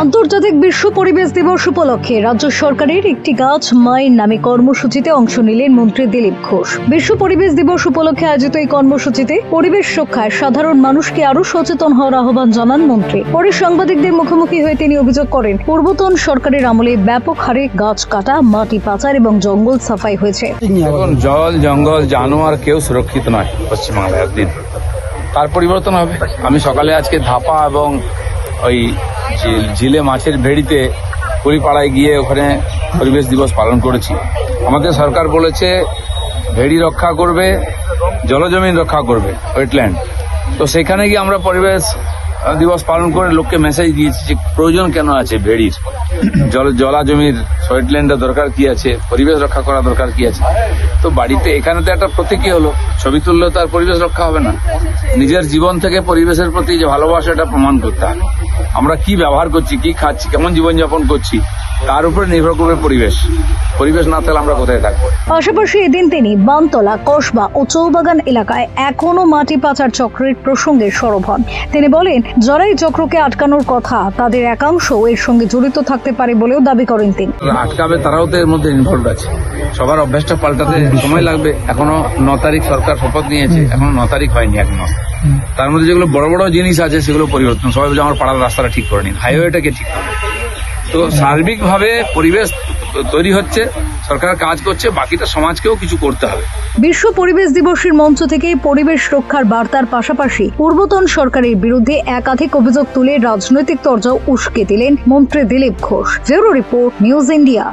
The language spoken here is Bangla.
আন্তর্জাতিক বিশ্ব পরিবেশ দিবস উপলক্ষে রাজ্য সরকারের একটি গাছ মায়ের নামে কর্মসূচিতে অংশ নিলেন মন্ত্রী দিলীপ ঘোষ। বিশ্ব পরিবেশ দিবস উপলক্ষে আয়োজিত এই কর্মসূচিতে পরিবেশ রক্ষায় সাধারণ মানুষকে আরো সচেতন হওয়ার আহ্বান জানান মন্ত্রী। পরে সাংবাদিকদের মুখোমুখি হয়ে তিনি অভিযোগ করেন, পূর্বতন সরকারের আমলে ব্যাপক হারে গাছ কাটা, মাটি পাচার এবং জঙ্গল সাফাই হয়েছে। এখন জল জঙ্গল জানোয়ার কেউ সুরক্ষিত নয় পশ্চিমবাংলায় একদিন, তার পরিবর্তন হবে। আমি সকালে আজকে ধাপা এবং ওই ঝিলে মাছের ভেড়িতে কুড়িপাড়ায় গিয়ে ওখানে পরিবেশ দিবস পালন করেছি। আমাদের সরকার বলেছে ভেড়ি রক্ষা করবে, জলজমিন রক্ষা করবে, ওয়েটল্যান্ড। তো সেখানে গিয়ে আমরা পরিবেশ দিবস পালন করে লোককে মেসেজ দিয়েছি যে প্রয়োজন কেন আছে ভেড়ির, জলা জমির ওয়েটল্যান্ডের দরকার কি আছে, পরিবেশ রক্ষা করা দরকার কি আছে। তো বাড়িতে এখানে তো একটা প্রতীকী হলো, ছবি তুললে তো আর পরিবেশ রক্ষা হবে না। নিজের জীবন থেকে পরিবেশের প্রতি যে ভালোবাসা এটা প্রমাণ করতে হবে। আমরা কি ব্যবহার করছি, কি খাচ্ছি, কেমন জীবনযাপন করছি, তার উপরে নির্ভর করবে পরিবেশ। পরিবেশ না থাকলে আমরা কোথায় থাকবো। পাশাপাশি এদিন তিনি বানতলা, কসবা ও চৌবাগান এলাকায় এখনো মাটি পাচার চক্রের প্রসঙ্গে সরব হন। তিনি বলেন, যারা এই চক্রকে আটকানোর কথা তাদের একাংশ এর সঙ্গে জড়িত থাকতে পারে বলেও দাবি করেন তিনি। আটকাবে তারাও তো এর মধ্যে ইনভলভ আছে। সবার অভ্যাসটা পাল্টাতে সময় লাগবে। এখনো 9 তারিখ সরকার শপথ নিয়েছে, এখনো 9 তারিখ হয়নি এখনো। তার মধ্যে যেগুলো বড় বড় জিনিস আছে সেগুলো পরিবর্তন। সবাই বলে আমার পাড়ার রাস্তাটা ঠিক করে নিন, হাইওয়েটাকে ঠিক করে। তো সার্বিকভাবে পরিবেশ তৈরি হচ্ছে, সরকার কাজ করছে, বাকিটা সমাজকেও কিছু করতে হবে। বিশ্ব পরিবেশ দিবসের মঞ্চ থেকে পরিবেশ রক্ষার বার্তার পাশাপাশি পূর্বতন সরকারের বিরুদ্ধে একাধিক অভিযোগ তুলে রাজনৈতিক তরজাও উস্কে দিলেন মন্ত্রী Dilip Ghosh. Bureau report, news India.